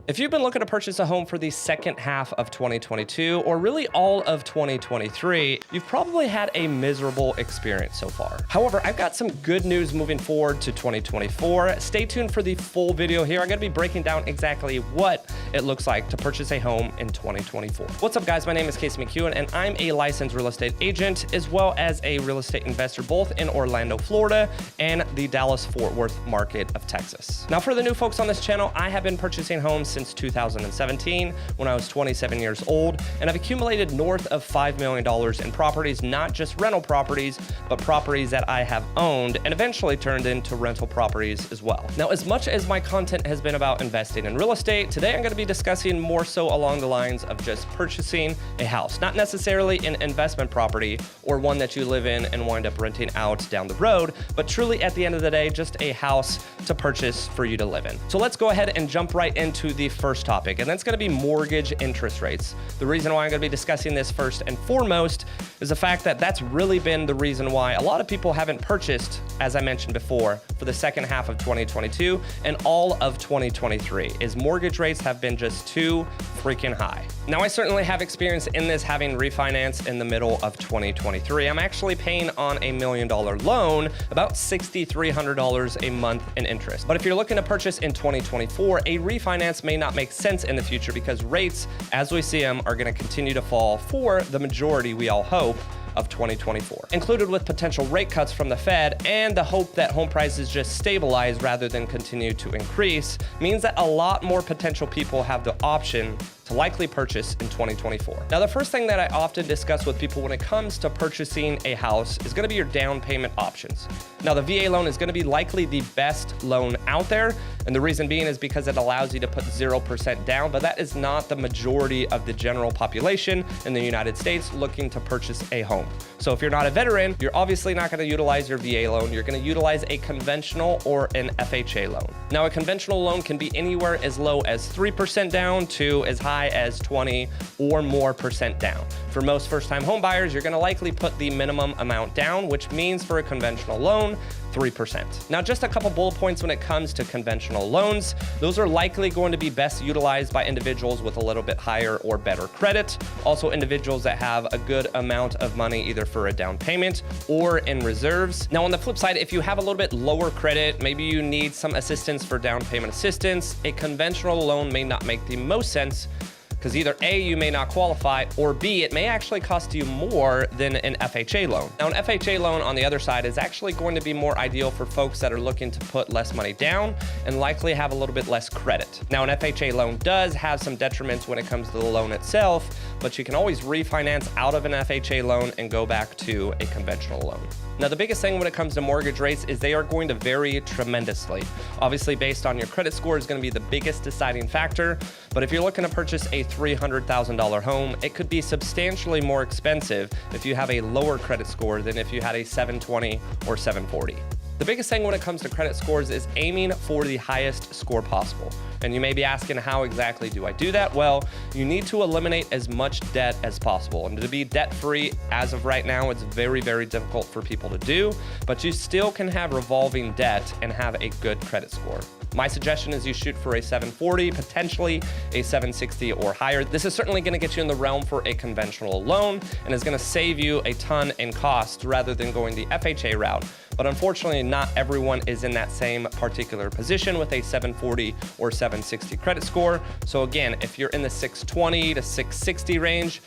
If you've been looking to purchase a home for the second half of 2022, or really all of 2023, you've probably had a miserable experience so far. However, I've got some good news moving forward to 2024. Stay tuned for the full video here. I'm gonna be breaking down exactly what it looks like to purchase a home in 2024. What's up, guys? My name is KMAC, and I'm a licensed real estate agent, as well as a real estate investor, both in Orlando, Florida, and the Dallas-Fort Worth market of Texas. Now, for the new folks on this channel, I have been purchasing homes since 2017 when I was 27 years old, and I've accumulated north of $5 million in properties, not just rental properties, but properties that I have owned and eventually turned into rental properties as well. Now, as much as my content has been about investing in real estate, today I'm going to be discussing more so along the lines of just purchasing a house, not necessarily an investment property or one that you live in and wind up renting out down the road, but truly at the end of the day, just a house to purchase for you to live in. So let's go ahead and jump right into the first topic, and that's going to be mortgage interest rates. The reason why I'm going to be discussing this first and foremost is the fact that that's really been the reason why a lot of people haven't purchased, as I mentioned before, for the second half of 2022 and all of 2023, is mortgage rates have been just too freaking high. Now, I certainly have experience in this, having refinanced in the middle of 2023. I'm actually paying on a $1 million loan about $6,300 a month in interest. But if you're looking to purchase in 2024, a refinance may not make sense in the future because rates, as we see them, are going to continue to fall for the majority, we all hope, of 2024. Included with potential rate cuts from the Fed and the hope that home prices just stabilize rather than continue to increase means that a lot more potential people have the option to likely purchase in 2024. Now, the first thing that I often discuss with people when it comes to purchasing a house is gonna be your down payment options. Now, the VA loan is gonna be likely the best loan out there, and the reason being is because it allows you to put 0% down, but that is not the majority of the general population in the United States looking to purchase a home. So if you're not a veteran, you're obviously not gonna utilize your VA loan. You're gonna utilize a conventional or an FHA loan. Now, a conventional loan can be anywhere as low as 3% down to as high as 20 or more percent down. For most first-time home buyers, you're gonna likely put the minimum amount down, which means for a conventional loan, 3%. Now, just a couple bullet points when it comes to conventional loans. Those are likely going to be best utilized by individuals with a little bit higher or better credit. Also, individuals that have a good amount of money either for a down payment or in reserves. Now, on the flip side, if you have a little bit lower credit, maybe you need some assistance for down payment assistance, a conventional loan may not make the most sense, because either A, you may not qualify, or B, it may actually cost you more than an FHA loan. Now, an FHA loan on the other side is actually going to be more ideal for folks that are looking to put less money down and likely have a little bit less credit. Now, an FHA loan does have some detriments when it comes to the loan itself, but you can always refinance out of an FHA loan and go back to a conventional loan. Now, the biggest thing when it comes to mortgage rates is they are going to vary tremendously. Obviously, based on your credit score is going to be the biggest deciding factor, but if you're looking to purchase a $300,000 home, it could be substantially more expensive if you have a lower credit score than if you had a 720 or 740. The biggest thing when it comes to credit scores is aiming for the highest score possible. And you may be asking, how exactly do I do that? Well, you need to eliminate as much debt as possible. And to be debt-free as of right now, it's very, very difficult for people to do, but you still can have revolving debt and have a good credit score. My suggestion is you shoot for a 740, potentially a 760 or higher. This is certainly going to get you in the realm for a conventional loan and is going to save you a ton in cost rather than going the FHA route. But unfortunately, not everyone is in that same particular position with a 740 or 760 credit score. So again, if you're in the 620 to 660 range,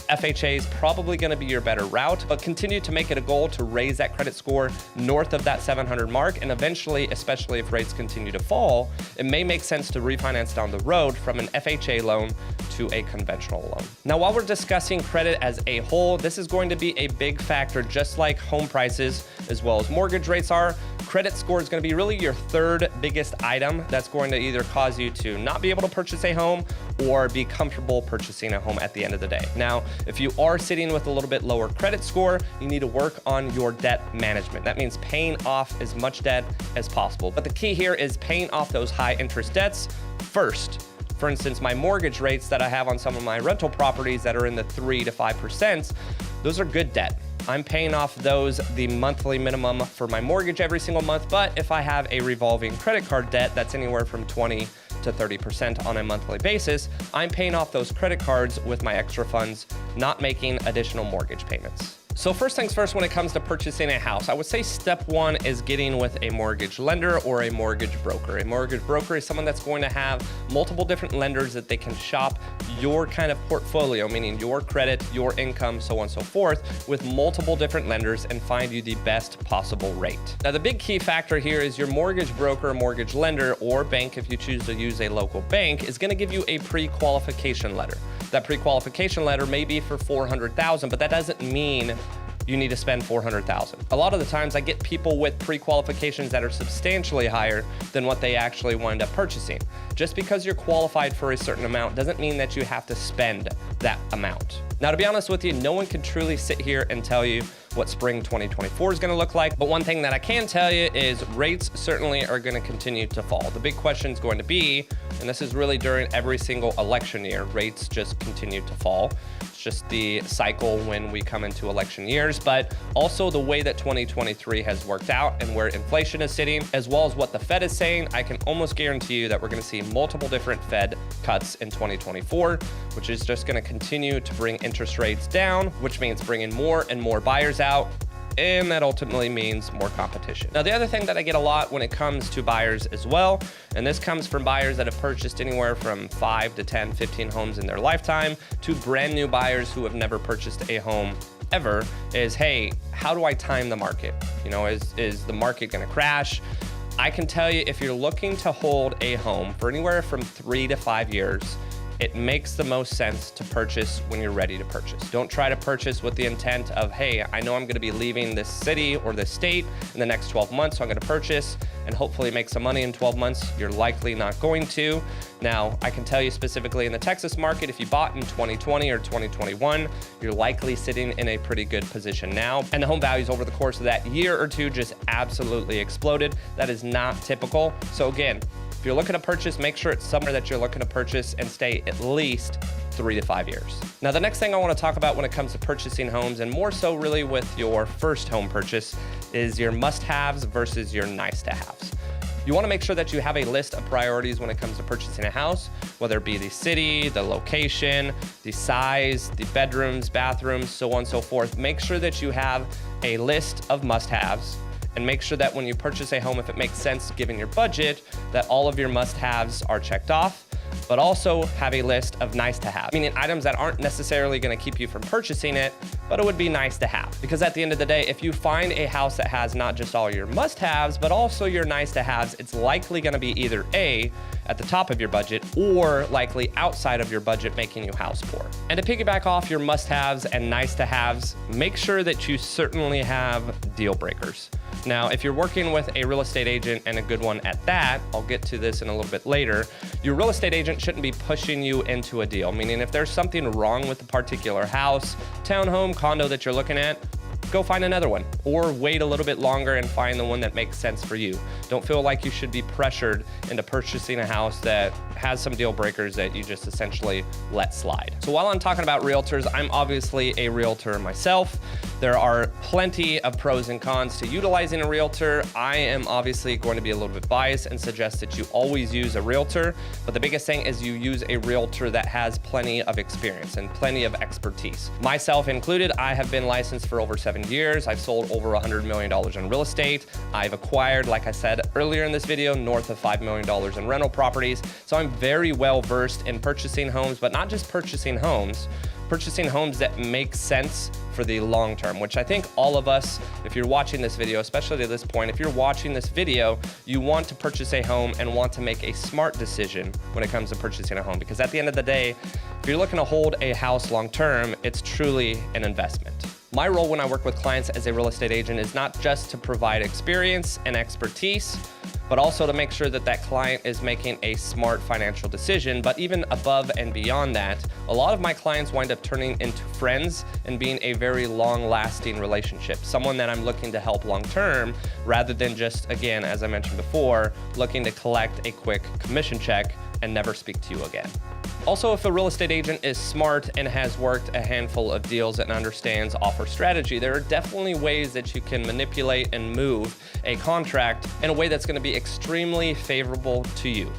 FHA is probably going to be your better route, but continue to make it a goal to raise that credit score north of that 700 mark. And eventually, especially if rates continue to fall, it may make sense to refinance down the road from an FHA loan to a conventional loan. Now, while we're discussing credit as a whole, this is going to be a big factor, just like home prices as well as mortgage rates are. Credit score is going to be really your third biggest item that's going to either cause you to not be able to purchase a home or be comfortable purchasing a home at the end of the day. Now, if you are sitting with a little bit lower credit score, you need to work on your debt management. That means paying off as much debt as possible. But the key here is paying off those high interest debts first. For instance, my mortgage rates that I have on some of my rental properties that are in the 3 to 5%, those are good debt. I'm paying off those, the monthly minimum for my mortgage every single month. But if I have a revolving credit card debt that's anywhere from 20 to 30% on a monthly basis, I'm paying off those credit cards with my extra funds, not making additional mortgage payments. So first things first, when it comes to purchasing a house, I would say step one is getting with a mortgage lender or a mortgage broker. A mortgage broker is someone that's going to have multiple different lenders that they can shop your kind of portfolio, meaning your credit, your income, so on and so forth, with multiple different lenders and find you the best possible rate. Now, the big key factor here is your mortgage broker, mortgage lender, or bank, if you choose to use a local bank, is going to give you a pre-qualification letter. That pre-qualification letter may be for $400,000, but that doesn't mean you need to spend $400,000. A lot of the times I get people with pre-qualifications that are substantially higher than what they actually wind up purchasing. Just because you're qualified for a certain amount doesn't mean that you have to spend that amount. Now, to be honest with you, no one can truly sit here and tell you what spring 2024 is going to look like. But one thing that I can tell you is rates certainly are going to continue to fall. The big question is going to be, and this is really during every single election year, rates just continue to fall. It's just the cycle when we come into election years, but also the way that 2023 has worked out and where inflation is sitting, as well as what the Fed is saying. I can almost guarantee you that we're going to see multiple different Fed cuts in 2024, which is just going to continue to bring interest rates down, which means bringing more and more buyers out, and that ultimately means more competition. Now, the other thing that I get a lot when it comes to buyers as well, and this comes from buyers that have purchased anywhere from 5 to 10, 15 homes in their lifetime to brand new buyers who have never purchased a home ever, is, hey, how do I time the market? You know, is the market gonna crash? I can tell you, if you're looking to hold a home for anywhere from 3 to 5 years, it makes the most sense to purchase when you're ready to purchase. Don't try to purchase with the intent of, hey, I know I'm gonna be leaving this city or this state in the next 12 months, so I'm gonna purchase and hopefully make some money in 12 months. You're likely not going to. Now, I can tell you specifically in the Texas market, if you bought in 2020 or 2021, you're likely sitting in a pretty good position now. And the home values over the course of that year or two just absolutely exploded. That is not typical. So again, if you're looking to purchase, make sure it's somewhere that you're looking to purchase and stay at least 3 to 5 years. Now, the next thing I want to talk about when it comes to purchasing homes, and more so really with your first home purchase, is your must-haves versus your nice-to-haves. You want to make sure that you have a list of priorities when it comes to purchasing a house, whether it be the city, the location, the size, the bedrooms, bathrooms, so on and so forth. Make sure that you have a list of must-haves, and make sure that when you purchase a home, if it makes sense given your budget, that all of your must-haves are checked off, but also have a list of nice-to-have, meaning items that aren't necessarily gonna keep you from purchasing it, but it would be nice to have. Because at the end of the day, if you find a house that has not just all your must-haves, but also your nice-to-haves, it's likely gonna be either A, at the top of your budget, or likely outside of your budget, making you house poor. And to piggyback off your must-haves and nice-to-haves, make sure that you certainly have deal breakers. Now, if you're working with a real estate agent, and a good one at that, I'll get to this in a little bit later, your real estate agent shouldn't be pushing you into a deal. Meaning if there's something wrong with the particular house, townhome, condo that you're looking at, go find another one, or wait a little bit longer and find the one that makes sense for you. Don't feel like you should be pressured into purchasing a house that has some deal breakers that you just essentially let slide. So while I'm talking about realtors, I'm obviously a realtor myself. There are plenty of pros and cons to utilizing a realtor. I am obviously going to be a little bit biased and suggest that you always use a realtor, but the biggest thing is you use a realtor that has plenty of experience and plenty of expertise. Myself included, I have been licensed for over 7 years. I've sold over $100 million in real estate. I've acquired, like I said earlier in this video, north of $5 million in rental properties. So I'm very well versed in purchasing homes, but not just purchasing homes that make sense for the long term, which I think all of us, if you're watching this video, especially to this point, if you're watching this video, you want to purchase a home and want to make a smart decision when it comes to purchasing a home. Because at the end of the day, if you're looking to hold a house long term, it's truly an investment. My role when I work with clients as a real estate agent is not just to provide experience and expertise, but also to make sure that that client is making a smart financial decision. But even above and beyond that, a lot of my clients wind up turning into friends and being a very long-lasting relationship, someone that I'm looking to help long-term, rather than just, again, as I mentioned before, looking to collect a quick commission check and never speak to you again. Also, if a real estate agent is smart and has worked a handful of deals and understands offer strategy, there are definitely ways that you can manipulate and move a contract in a way that's going to be extremely favorable to you.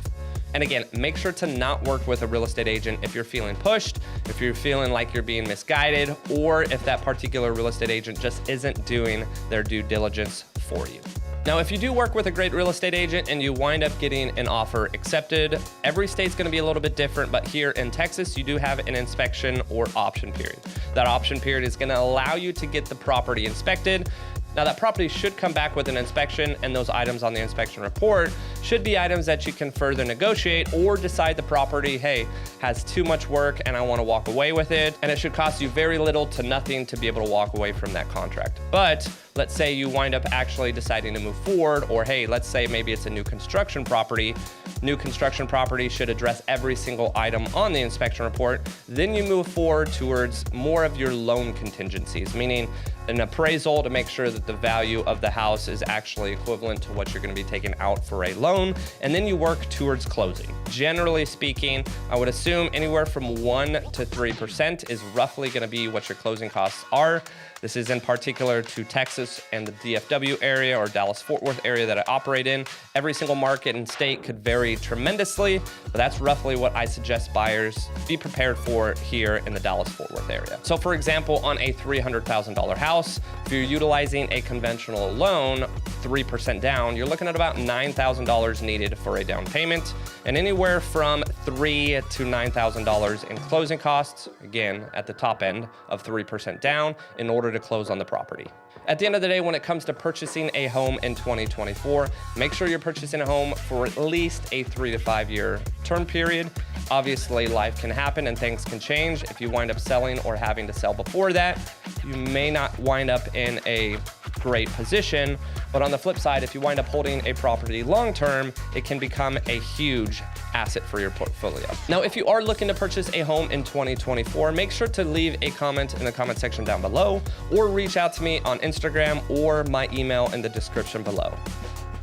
And again, make sure to not work with a real estate agent if you're feeling pushed, if you're feeling like you're being misguided, or if that particular real estate agent just isn't doing their due diligence for you. Now, if you do work with a great real estate agent and you wind up getting an offer accepted, every state's gonna be a little bit different, but here in Texas, you do have an inspection or option period. That option period is gonna allow you to get the property inspected. Now, that property should come back with an inspection, and those items on the inspection report should be items that you can further negotiate or decide the property, hey, has too much work and I want to walk away with it. And it should cost you very little to nothing to be able to walk away from that contract. But let's say you wind up actually deciding to move forward, or hey, let's say maybe it's a new construction property. New construction property should address every single item on the inspection report. Then you move forward towards more of your loan contingencies, meaning an appraisal to make sure that the value of the house is actually equivalent to what you're going to be taking out for a loan. And then you work towards closing. Generally speaking, I would assume anywhere from 1 to 3% is roughly going to be what your closing costs are. This is in particular to Texas and the DFW area or Dallas-Fort Worth area that I operate in. Every single market and state could vary tremendously, but that's roughly what I suggest buyers be prepared for here in the Dallas-Fort Worth area. So for example, on a $300,000 house, if you're utilizing a conventional loan, 3% down, you're looking at about $9,000 needed for a down payment, and anywhere from $3,000 to $9,000 in closing costs, again, at the top end of 3% down, in order to close on the property. At the end of the day, when it comes to purchasing a home in 2024, make sure you're purchasing a home for at least a 3 to 5 year term period. Obviously, life can happen and things can change. If you wind up selling or having to sell before that, you may not wind up in a great position. But on the flip side, if you wind up holding a property long-term, it can become a huge asset for your portfolio. Now, if you are looking to purchase a home in 2024, make sure to leave a comment in the comment section down below, or reach out to me on Instagram or my email in the description below.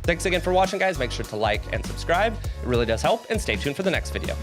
Thanks again for watching, guys. Make sure to like and subscribe. It really does help, and stay tuned for the next video.